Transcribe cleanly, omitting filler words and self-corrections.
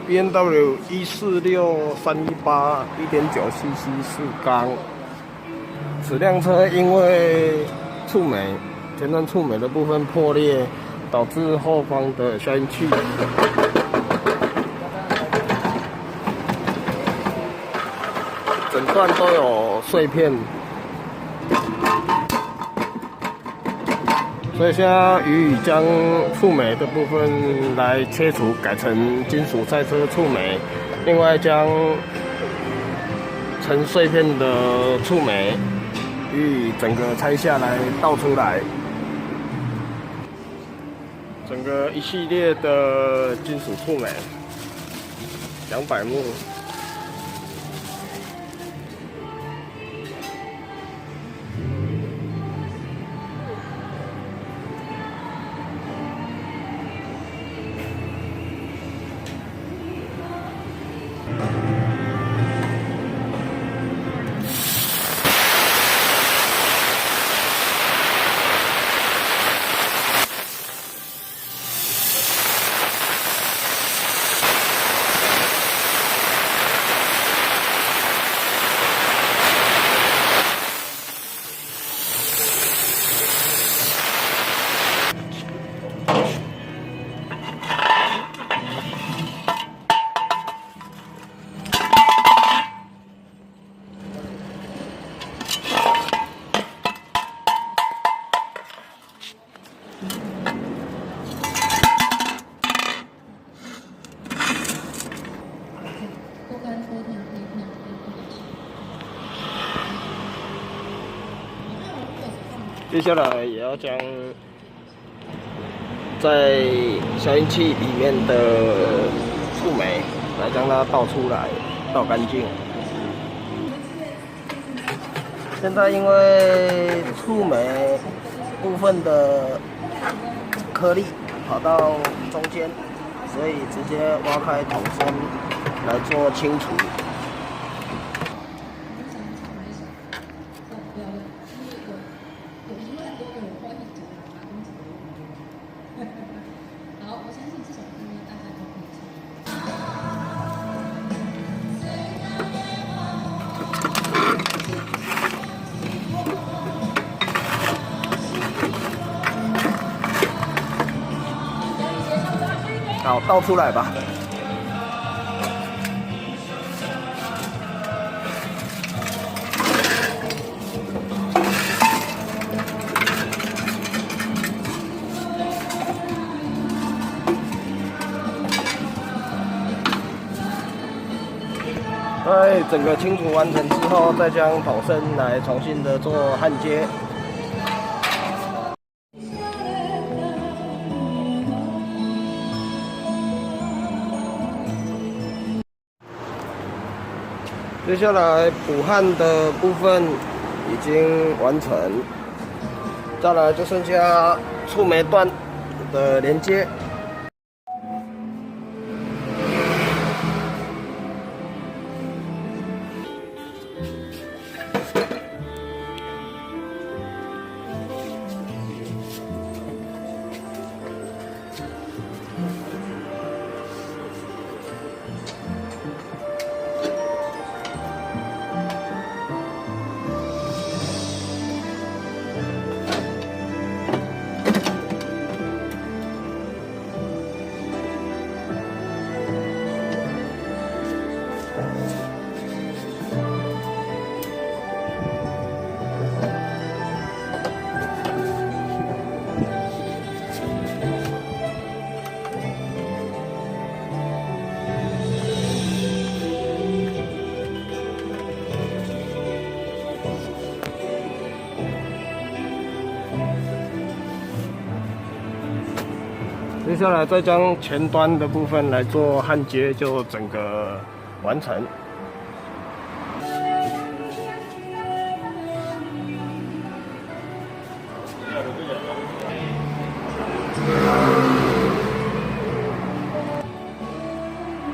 BMW 146318 1.9cc 四缸。此辆车因为触媒前端触媒的部分破裂，导致后方的消音器整段都有碎片。 所以现在予以将触媒的部分来切除，改成金属赛车触媒。另外将成碎片的触媒予以整个拆下来倒出来，整个一系列的金属触媒200目。 接下来也要将在消音器里面的触媒来将它倒出来，倒干净。现在因为触媒部分的颗粒跑到中间，所以直接挖开桶身来做清除。 好，倒出来吧。在整个清除完成之后，再将桶身来重新的做焊接。 接下来补焊的部分已经完成，再来就剩下触媒段的连接。接下来再将前端的部分来做焊接，就整个完成。